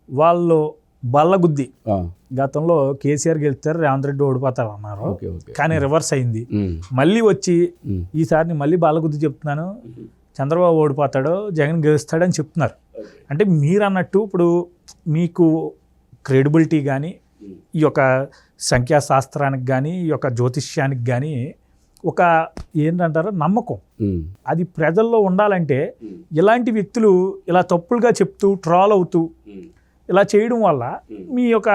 వాళ్ళు బల్లగుద్ది గతంలో కేసీఆర్ గెలుస్తారు, రేవంత్ రెడ్డి ఓడిపోతారు అన్నారు, కానీ రివర్స్ అయింది. మళ్ళీ వచ్చి ఈసారి మళ్ళీ బల్లగుద్ది చెప్తున్నాను, చంద్రబాబు ఓడిపోతాడో జగన్ గెలుస్తాడని చెప్తున్నారు. అంటే మీరు అన్నట్టు ఇప్పుడు మీకు క్రెడిబిలిటీ కానీ ఈ యొక్క సంఖ్యాశాస్త్రానికి కానీ ఈ యొక్క జ్యోతిష్యానికి కానీ ఒక ఏంటంటారు నమ్మకం, అది ప్రజల్లో ఉండాలంటే ఇలాంటి వ్యక్తులు ఇలా తప్పులుగా చెప్తూ ట్రాల్ అవుతూ ఇలా చేయడం వల్ల మీ యొక్క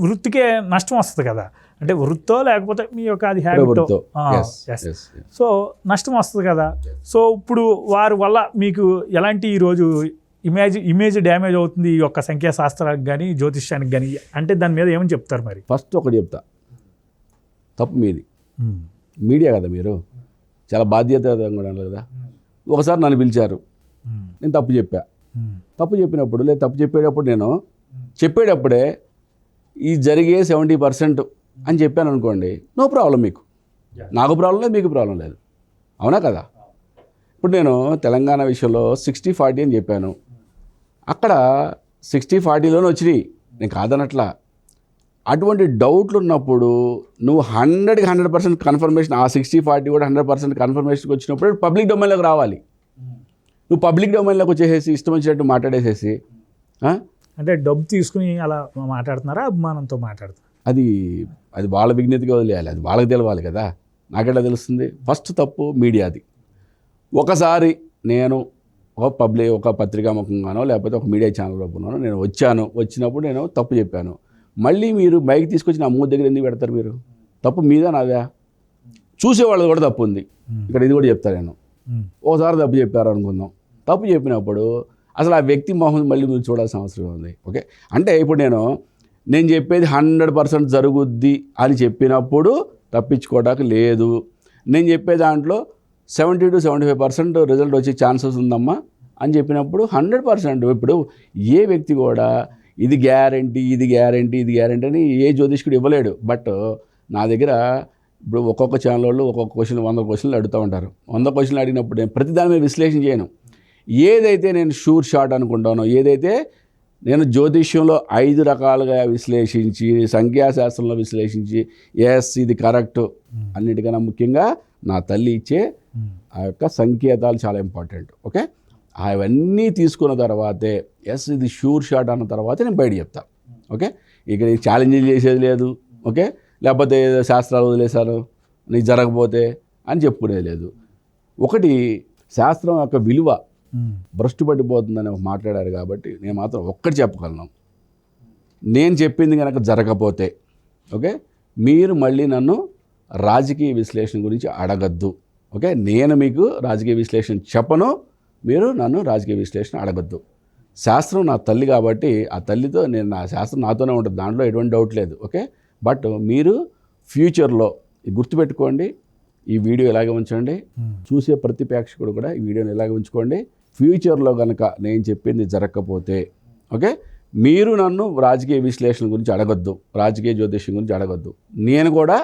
వృత్తికే నష్టం వస్తుంది కదా. అంటే వృత్తో లేకపోతే మీ యొక్క అది హ్యాబిటో, సో నష్టం వస్తుంది కదా. సో ఇప్పుడు వారి వల్ల మీకు ఎలాంటి ఈరోజు ఇమేజ్ డ్యామేజ్ అవుతుంది ఈ యొక్క సంఖ్యాశాస్త్రానికి కానీ జ్యోతిష్యానికి కానీ, అంటే దాని మీద ఏమని చెప్తారు? మరి ఫస్ట్ ఒకటి చెప్తా, తప్పు మీది, మీడియా కదా, మీరు చాలా బాధ్యత కూడా కదా. ఒకసారి నన్ను పిలిచారు, నేను తప్పు చెప్పా, తప్పు చెప్పినప్పుడు లేదా తప్పు చెప్పేటప్పుడు నేను చెప్పేటప్పుడే ఈ జరిగే 70% అని చెప్పాను అనుకోండి, నో ప్రాబ్లం, మీకు నాకు ప్రాబ్లం లేదు, మీకు ప్రాబ్లం లేదు, అవునా కదా. ఇప్పుడు నేను తెలంగాణ విషయంలో 60-40 అని చెప్పాను, అక్కడ 60-40లోనే వచ్చినాయి, నేను కాదనట్లా. అటువంటి డౌట్లు ఉన్నప్పుడు నువ్వు 100% కన్ఫర్మేషన్, ఆ 60-40 కూడా 100% కన్ఫర్మేషన్కి వచ్చినప్పుడు పబ్లిక్ డొమైన్లోకి రావాలి. నువ్వు పబ్లిక్ డొమైన్లోకి వచ్చేసేసి ఇష్టం వచ్చినట్టు మాట్లాడేసేసి, అంటే డబ్బు తీసుకుని అలా మాట్లాడుతున్నారా, అభిమానంతో మాట్లాడుతున్నారు? అది వాళ్ళ విజ్ఞతగా వదిలేయాలి, అది వాళ్ళకి తెలవాలి కదా, నాకెట్లా తెలుస్తుంది? ఫస్ట్ తప్పు మీడియాది. ఒకసారి నేను ఒక పత్రికాముఖంగానో లేకపోతే ఒక మీడియా ఛానల్ రూపంగానో నేను వచ్చినప్పుడు నేను తప్పు చెప్పాను, మళ్ళీ మీరు బైక్ తీసుకొచ్చి నా మూడు దగ్గర ఎందుకు పెడతారు? మీరు తప్పు మీదా నాదా? చూసేవాళ్ళది కూడా తప్పు ఉంది ఇక్కడ, ఇది కూడా చెప్తాను నేను. ఒకసారి తప్పు చెప్పారు అనుకుందాం, తప్పు చెప్పినప్పుడు అసలు ఆ వ్యక్తి మొహం మళ్ళీ మీరు చూడాల్సిన అవసరం ఉంది. ఓకే, అంటే ఇప్పుడు నేను చెప్పేది 100% జరుగుద్ది అని చెప్పినప్పుడు తప్పించుకోవడానికి లేదు. నేను చెప్పే దాంట్లో 70-75% రిజల్ట్ వచ్చే ఛాన్సెస్ ఉందమ్మా అని చెప్పినప్పుడు 100%. ఇప్పుడు ఏ వ్యక్తి కూడా ఇది గ్యారంటీ అని ఏ జ్యోతిష్కుడు ఇవ్వలేడు. బట్ నా దగ్గర ఇప్పుడు ఒక్కొక్క ఛానల్ వాళ్ళు ఒక్కొక్క క్వశ్చన్ 100 క్వశ్చన్లు అడుగుతూ ఉంటారు. 100 క్వశ్చన్లు అడిగినప్పుడు నేను ప్రతి దాని మీద విశ్లేషణ చేయను. ఏదైతే నేను షూర్ షాట్ అనుకుంటానో, ఏదైతే నేను జ్యోతిష్యంలో 5 రకాలుగా విశ్లేషించి, సంఖ్యాశాస్త్రంలో విశ్లేషించి, ఎస్ ఇది కరెక్ట్, అన్నిటికన్నా ముఖ్యంగా నా తల్లి ఇచ్చే ఆ యొక్క సంకేతాలు చాలా ఇంపార్టెంట్. ఓకే, అవన్నీ తీసుకున్న తర్వాతే ఎస్ ఇది షూర్ షాట్ అన్న తర్వాతే నేను బయట చెప్తాను. ఓకే, ఇక్కడ ఛాలెంజ్లు చేసేది లేదు. ఓకే, లేకపోతే శాస్త్రాలు వదిలేశాను నీకు జరగకపోతే అని చెప్పుకునేది లేదు. ఒకటి శాస్త్రం యొక్క విలువ భ్రష్టు పడిపోతుందని మాట్లాడారు కాబట్టి నేను మాత్రం ఒక్కటి చెప్పగలను, నేను చెప్పింది కనుక జరగకపోతే ఓకే మీరు మళ్ళీ నన్ను రాజకీయ విశ్లేషణ గురించి అడగద్దు. ఓకే, నేను మీకు రాజకీయ విశ్లేషణ చెప్పను, మీరు నన్ను రాజకీయ విశ్లేషణ అడగద్దు. శాస్త్రం నా తల్లి కాబట్టి ఆ తల్లితో నా శాస్త్రం నాతోనే ఉంటుంది, దాంట్లో ఎటువంటి డౌట్ లేదు. ఓకే, బట్ మీరు ఫ్యూచర్లో గుర్తుపెట్టుకోండి, ఈ వీడియో ఇలాగే ఉంచండి, చూసే ప్రతి ప్రేక్షకుడు కూడా ఈ వీడియోని ఇలాగే ఉంచుకోండి. ఫ్యూచర్లో కనుక నేను చెప్పింది జరగకపోతే ఓకే మీరు నన్ను రాజకీయ విశ్లేషణ గురించి అడగద్దు, రాజకీయ జ్యోతిష్యం గురించి అడగద్దు, నేను కూడా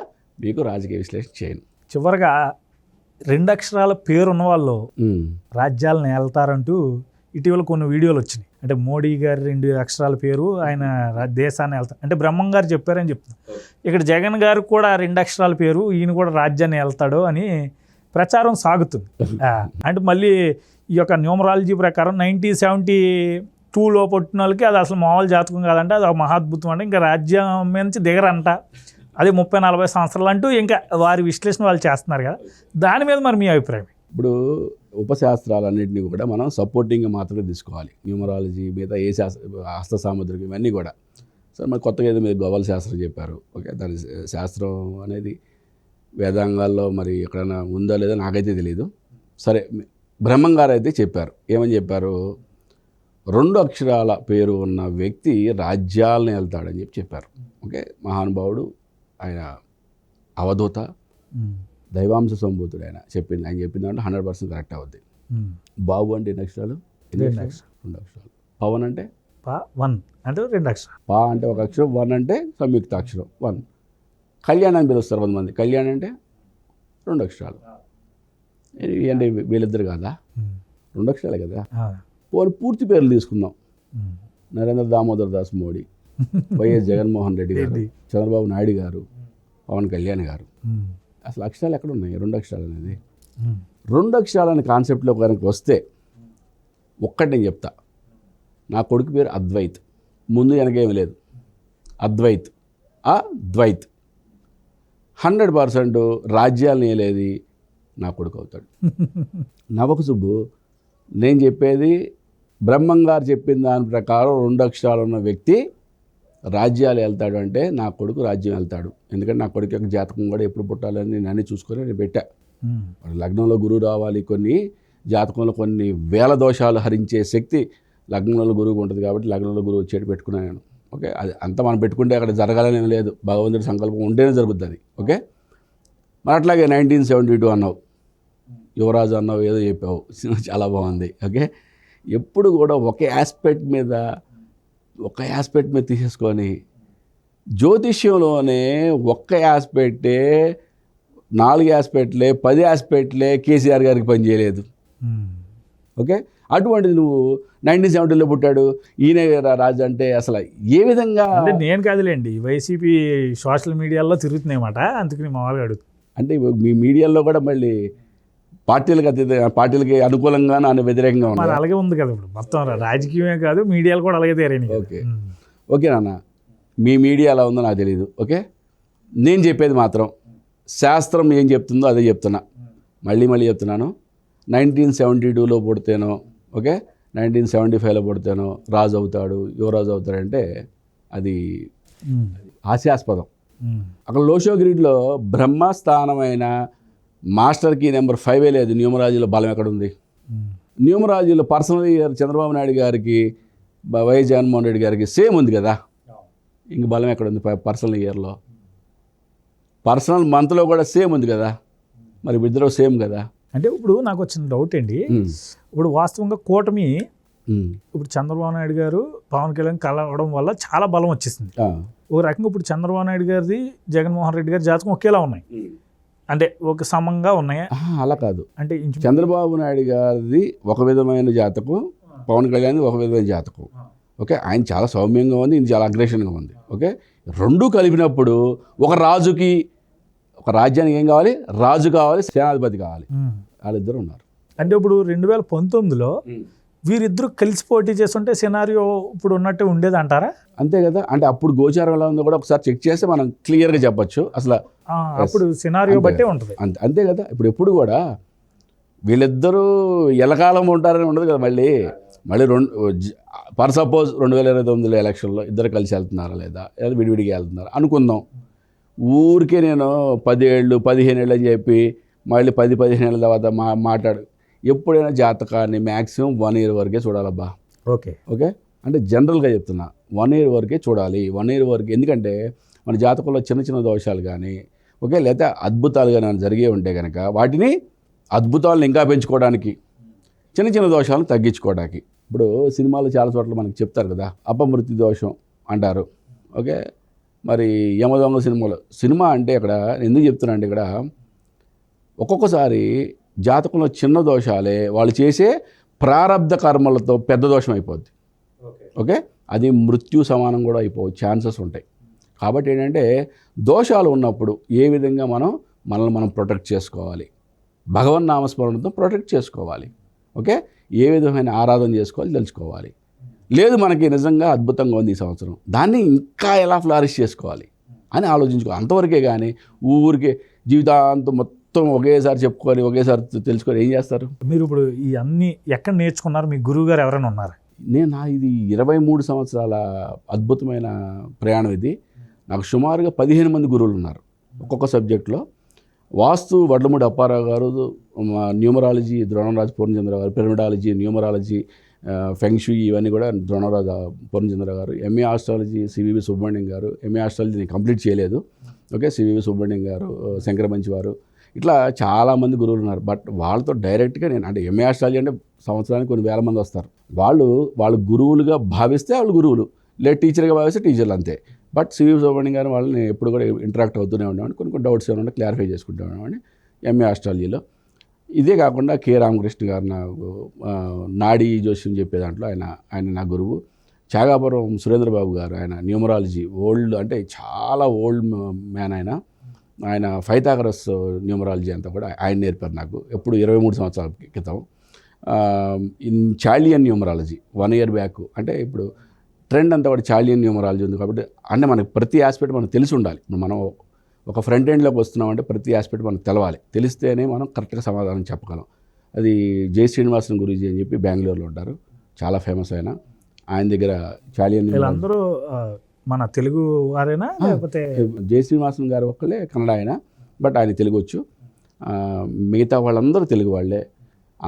మీకు రాజకీయ విశ్లేషణ చేయను. చివరిగా 2 అక్షరాల పేరున్న వాళ్ళు రాజ్యాలను ఏళ్తారంటూ ఇటీవల కొన్ని వీడియోలు వచ్చినాయి. అంటే మోడీ గారి 2 అక్షరాల పేరు, ఆయన దేశాన్ని వెళ్తారు అంటే బ్రహ్మం గారు చెప్పారని చెప్తున్నారు. ఇక్కడ జగన్ గారు కూడా 2 అక్షరాల పేరు, ఈయన కూడా రాజ్యాన్ని వెళ్తాడు అని ప్రచారం సాగుతుంది. అంటే మళ్ళీ ఈ యొక్క న్యూమరాలజీ ప్రకారం 1972లో పుట్టిన వాళ్ళకి అది అసలు మామూలు జాతకం కాదంట, అది ఒక మహాద్భుతం అంటే ఇంకా రాజ్యం నుంచి దిగరంట, అది 30-40 సంవత్సరాలు అంటూ ఇంకా వారి విశ్లేషణ వాళ్ళు చేస్తున్నారు కదా, దాని మీద మరి మీ అభిప్రాయం? ఇప్పుడు ఉపశాస్త్రాలన్నింటినీ కూడా మనం సపోర్టింగ్గా మాత్రమే తీసుకోవాలి. న్యూమరాలజీ మీద ఏ హస్త సాముద్రికం ఇవన్నీ కూడా. సరే మరి కొత్తగా ఏదో మీరు గవ్వల శాస్త్రం చెప్పారు. ఓకే, దాని శాస్త్రం అనేది వేదాంగాల్లో మరి ఎక్కడైనా ఉందో లేదో నాకైతే తెలియదు. సరే, బ్రహ్మం గారు అయితే చెప్పారు. ఏమని చెప్పారు? 2 అక్షరాల పేరు ఉన్న వ్యక్తి రాజ్యాలను వెళ్తాడని చెప్పారు. ఓకే, మహానుభావుడు ఆయన, అవధూత, దైవాంశ సంభూతుడు. ఆయన చెప్పిన దాంట్లో 100% కరెక్ట్ అవుద్ది. బాబు అంటే ఎన్ని అక్షరాలు? 2 అక్షరాలు. పవన్ అంటే వన్ అంటే 2 అక్షరాలు. పా అంటే 1 అక్షరం, వన్ అంటే సంయుక్త అక్షరం, వన్. కళ్యాణ్ అని పిలుస్తారు కొంతమంది. కళ్యాణ్ అంటే 2 అక్షరాలు. అంటే వీళ్ళిద్దరు కాదా? 2 అక్షరాలే కదా. పోనీ పూర్తి పేర్లు తీసుకుందాం. నరేంద్ర దామోదర్ దాస్ మోడీ, వైఎస్ జగన్మోహన్ రెడ్డి గారు, చంద్రబాబు నాయుడు గారు, పవన్ కళ్యాణ్ గారు. అసలు అక్షరాలు ఎక్కడ ఉన్నాయి? 2 అక్షరాలు అనేది. 2 అక్షరాలనే కాన్సెప్ట్లో కనుక వస్తే ఒక్కటి నేను చెప్తా. నా కొడుకు పేరు అద్వైత్, ముందు వెనకేమీ లేదు. అద్వైత్, అద్వైత్. 100% రాజ్యాలను ఏలేది నా కొడుకు అవుతాడు. నవకు సుబ్బు, నేను చెప్పేది బ్రహ్మం గారు చెప్పిన దాని ప్రకారం 2 అక్షరాలు ఉన్న వ్యక్తి రాజ్యాలు వెళ్తాడు అంటే నా కొడుకు రాజ్యం వెళ్తాడు. ఎందుకంటే నా కొడుకు యొక్క జాతకం కూడా ఎప్పుడు పుట్టాలని నేను అన్నీ చూసుకొని నేను పెట్టా. లగ్నంలో గురువు రావాలి, కొన్ని జాతకంలో కొన్ని వేల దోషాలు హరించే శక్తి లగ్నంలో గురువుకు ఉంటుంది కాబట్టి లగ్నంలో గురువు వచ్చేటి పెట్టుకున్నాను నేను. ఓకే, అది అంతా మనం పెట్టుకుంటే అక్కడ జరగాలని ఏం లేదు, భగవంతుడి సంకల్పం ఉంటేనే జరుగుతుంది అది. ఓకే, మరి అట్లాగే 1972 అన్నావు, యువరాజు అన్నావు, ఏదో చెప్పావు, చాలా బాగుంది. ఓకే, ఎప్పుడు కూడా ఒక యాస్పెక్ట్ మీద తీసేసుకొని జ్యోతిష్యంలోనే ఒక్క యాస్పెక్టే 4 యాస్పెక్ట్లే 10 యాస్పెక్ట్లే కేసీఆర్ గారికి పనిచేయలేదు. ఓకే, అటువంటిది నువ్వు 1970లో పుట్టాడు ఈయన రాజు అంటే అసలు ఏ విధంగా? అంటే నేను కాదులేండి, వైసీపీ సోషల్ మీడియాలో తిరుగుతున్నాయన్నమాట, అందుకని మామూలుగా అడుగుతుంది. అంటే మీ మీడియాలో కూడా మళ్ళీ పార్టీలకి అనుకూలంగా వ్యతిరేకంగా మరి ఉంది. అలాగే ఉంది కదా ఇప్పుడు మొత్తం రాజకీయమే కాదు, మీడియాలు కూడా అలాగే తయారైనాయి. ఓకే, ఓకే నాన్న, మీ మీడియా ఎలా ఉందో నాకు తెలియదు. ఓకే, నేను చెప్పేది మాత్రం శాస్త్రం ఏం చెప్తుందో అదే చెప్తున్నా. మళ్ళీ చెప్తున్నాను. 1972లో పుడితేనో, ఓకే, 1975లో పుడితేనో రాజు అవుతాడు, యువరాజు అవుతాడంటే అది హాస్యాస్పదం. అక్కడ లోషోగ్రిడ్లో బ్రహ్మస్థానమైన మాస్టర్కి నెంబర్ 5 లేదు. న్యూమరాజీలో బలం ఎక్కడుంది? న్యూమరాజీలో పర్సనల్ ఇయర్ చంద్రబాబు నాయుడు గారికి, వైఎస్ జగన్మోహన్ రెడ్డి గారికి సేమ్ ఉంది కదా. ఇంక బలం ఎక్కడుంది? పర్సనల్ ఇయర్లో, పర్సనల్ మంత్లో కూడా సేమ్ ఉంది కదా. మరి ఇద్దరు సేమ్ కదా. అంటే ఇప్పుడు నాకు వచ్చిన డౌట్ అండి, ఇప్పుడు వాస్తవంగా కూటమి ఇప్పుడు చంద్రబాబు నాయుడు గారు పవన్ కళ్యాణ్ కలవడం వల్ల చాలా బలం వచ్చేసింది. ఒక రకంగా ఇప్పుడు చంద్రబాబు నాయుడు గారిది జగన్మోహన్ రెడ్డి గారి జాతకం ఒకేలా ఉన్నాయి, అంటే ఒక సమంగా ఉన్నాయా? అలా కాదు. అంటే చంద్రబాబు నాయుడు గారిది ఒక విధమైన జాతకం, పవన్ కళ్యాణ్ ఒక విధమైన జాతకం. ఓకే, ఆయన చాలా సౌమ్యంగా ఉంది, ఇది చాలా అగ్రెషన్గా ఉంది. ఓకే, రెండు కలిపినప్పుడు ఒక రాజుకి, ఒక రాజ్యానికి ఏం కావాలి? రాజు కావాలి, సేనాధిపతి కావాలి. వాళ్ళిద్దరు ఉన్నారు. అంటే ఇప్పుడు 2019లో వీరిద్దరు కలిసి పోటీ చేస్తుంటే సినారియో ఇప్పుడు ఉన్నట్టు ఉండేది అంటారా? అంతే కదా. అంటే అప్పుడు గోచారం ఎలా ఉందో కూడా ఒకసారి చెక్ చేస్తే మనం క్లియర్గా చెప్పచ్చు. అసలు అప్పుడు సినారియో బట్టే ఉంటుంది. అంతే కదా. ఇప్పుడు కూడా వీళ్ళిద్దరూ ఎలకాలం ఉంటారని ఉండదు కదా. మళ్ళీ ఫర్ సపోజ్ 2029 ఎలక్షన్లో ఇద్దరు కలిసి వెళ్తున్నారా లేదా విడివిడిగా వెళ్తున్నారా అనుకుందాం. ఊరికే నేను 10 ఏళ్ళు 15 ఏళ్ళు అని చెప్పి మళ్ళీ 10-15 ఏళ్ళ తర్వాత మాట్లాడు. ఎప్పుడైనా జాతకాన్ని మ్యాక్సిమం 1 year వరకే చూడాలబ్బా. ఓకే, అంటే జనరల్గా చెప్తున్నా 1 year వరకే చూడాలి. 1 year వరకు, ఎందుకంటే మన జాతకంలో చిన్న దోషాలు కానీ, ఓకే, లేదా అద్భుతాలు కానీ జరిగే ఉంటే కనుక వాటిని అద్భుతాలను ఇంకా పెంచుకోవడానికి, చిన్న దోషాలను తగ్గించుకోవడానికి. ఇప్పుడు సినిమాలు చాలా చోట్ల మనకి చెప్తారు కదా, అపమృత్యు దోషం అంటారు. ఓకే, మరి యమదొంగ సినిమా అంటే ఇక్కడ ఎందుకు చెప్తున్నా అంటే, ఇక్కడ ఒక్కొక్కసారి జాతకంలో చిన్న దోషాలే వాళ్ళు చేసే ప్రారబ్ధ కర్మలతో పెద్ద దోషం అయిపోద్ది. ఓకే, అది మృత్యు సమానం కూడా అయిపోయే ఛాన్సెస్ ఉంటాయి. కాబట్టి ఏంటంటే దోషాలు ఉన్నప్పుడు ఏ విధంగా మనల్ని మనం ప్రొటెక్ట్ చేసుకోవాలి, భగవన్ నామస్మరణతో ప్రొటెక్ట్ చేసుకోవాలి. ఓకే, ఏ విధమైన ఆరాధన చేసుకోవాలి తెలుసుకోవాలి. లేదు మనకి నిజంగా అద్భుతంగా ఉంది ఈ సంవత్సరం, దాన్ని ఇంకా ఎలా ఫ్లారిష్ చేసుకోవాలి అని ఆలోచించుకోవాలి. అంతవరకే కానీ ఊరికే జీవితాంతం మొత్తం ఒకేసారి చెప్పుకొని ఒకేసారి తెలుసుకొని ఏం చేస్తారు? మీరు ఇప్పుడు ఈ అన్ని ఎక్కడ నేర్చుకున్నారు? మీ గురువు గారు ఎవరైనా ఉన్నారు? ఇది 23 సంవత్సరాల అద్భుతమైన ప్రయాణం. ఇది నాకు సుమారుగా 15 మంది గురువులు ఉన్నారు ఒక్కొక్క సబ్జెక్ట్లో. వాస్తు వడ్లమూడి అప్పారావు గారు, న్యూమరాలజీ ద్రోణంరాజు పూర్ణచంద్ర గారు, పిరమిడాలజీ, న్యూమరాలజీ, ఫెంగ్షూ ఇవన్నీ కూడా ద్రోణరాజు పూర్ణచంద్ర గారు, ఎంఏ ఆస్ట్రాలజీ సివివి సుబ్రహ్మణ్యం గారు. ఎంఏ ఆస్ట్రాలజీ నేను కంప్లీట్ చేయలేదు, ఓకే. సివివి సుబ్రహ్మణ్యం గారు, శంకరమంచి వారు, ఇట్లా చాలామంది గురువులు ఉన్నారు. బట్ వాళ్ళతో డైరెక్ట్గా నేను అంటే ఎంఏ ఆస్ట్రాలజీ అంటే సంవత్సరానికి కొన్ని వేల మంది వస్తారు. వాళ్ళు గురువులుగా భావిస్తే వాళ్ళు గురువులు, లేదు టీచర్గా భావిస్తే టీచర్లు అంతే. బట్ సివివి సుబ్రహ్మణ్యం గారు వాళ్ళని ఎప్పుడు కూడా ఇంటరాక్ట్ అవుతూనే ఉండేవాడిని, కొన్ని డౌట్స్ ఏమైనా క్లారిఫై చేసుకుంటూ ఉండేవాడిని ఎంఏ ఆస్ట్రాలజీలో. ఇదే కాకుండా కె రామకృష్ణ గారు నాకు నాడీ జోష్యం చెప్పే దాంట్లో ఆయన నా గురువు. త్యాగాపురం సురేంద్రబాబు గారు, ఆయన న్యూమరాలజీ ఓల్డ్, అంటే చాలా ఓల్డ్ మ్యాన్. ఆయన ఫైథాగరస్ న్యూమరాలజీ అంతా కూడా ఆయన నేర్పారు నాకు, ఎప్పుడు 23 సంవత్సరాల క్రితం. In Chaldean numerology 1 year back. అంటే ఇప్పుడు ట్రెండ్ అంతా కూడా చాలియన్ న్యూమరాలజీ ఉంది కాబట్టి, అంటే మనకి ప్రతి ఆస్పెక్ట్ మనకు తెలిసి ఉండాలి. మనం ఒక ఫ్రంట్ ఎండ్లోకి వస్తున్నామంటే ప్రతి ఆస్పెక్ట్ మనకు తెలవాలి, తెలిస్తేనే మనం కరెక్ట్గా సమాధానం చెప్పగలం. అది జై శ్రీనివాసన్ గురూజీ అని చెప్పి బెంగళూరులో ఉంటారు, చాలా ఫేమస్ ఆయన దగ్గర చాలియన్ వీళ్ళందరూ మన తెలుగు వారేనా లేకపోతే? జై శ్రీనివాసన్ గారు ఒక్కలే కన్నడ ఆయన, బట్ ఆయన తెలుగు వచ్చు. మిగతా వాళ్ళందరూ తెలుగు వాళ్ళే.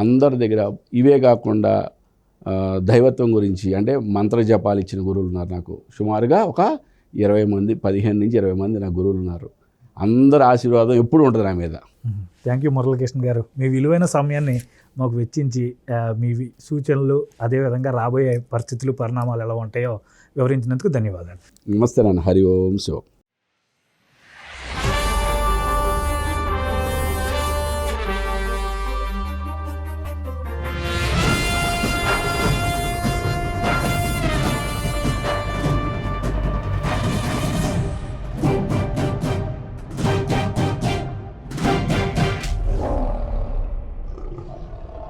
అందరి దగ్గర ఇవే కాకుండా దైవత్వం గురించి అంటే మంత్ర జపాలు ఇచ్చిన గురువులు ఉన్నారు నాకు. సుమారుగా ఒక 20 మంది, 15 నుంచి 20 మంది నా గురువులు ఉన్నారు. అందరి ఆశీర్వాదం ఎప్పుడు ఉంటుంది నా మీద. థ్యాంక్ యూ మురళీకృష్ణ గారు, మీ విలువైన సమయాన్ని మాకు వెచ్చించి మీ సూచనలు, అదేవిధంగా రాబోయే పరిస్థితులు, పరిణామాలు ఎలా ఉంటాయో వివరించినందుకు ధన్యవాదాలు. నమస్తే నాన్న. హరి ఓం శివం.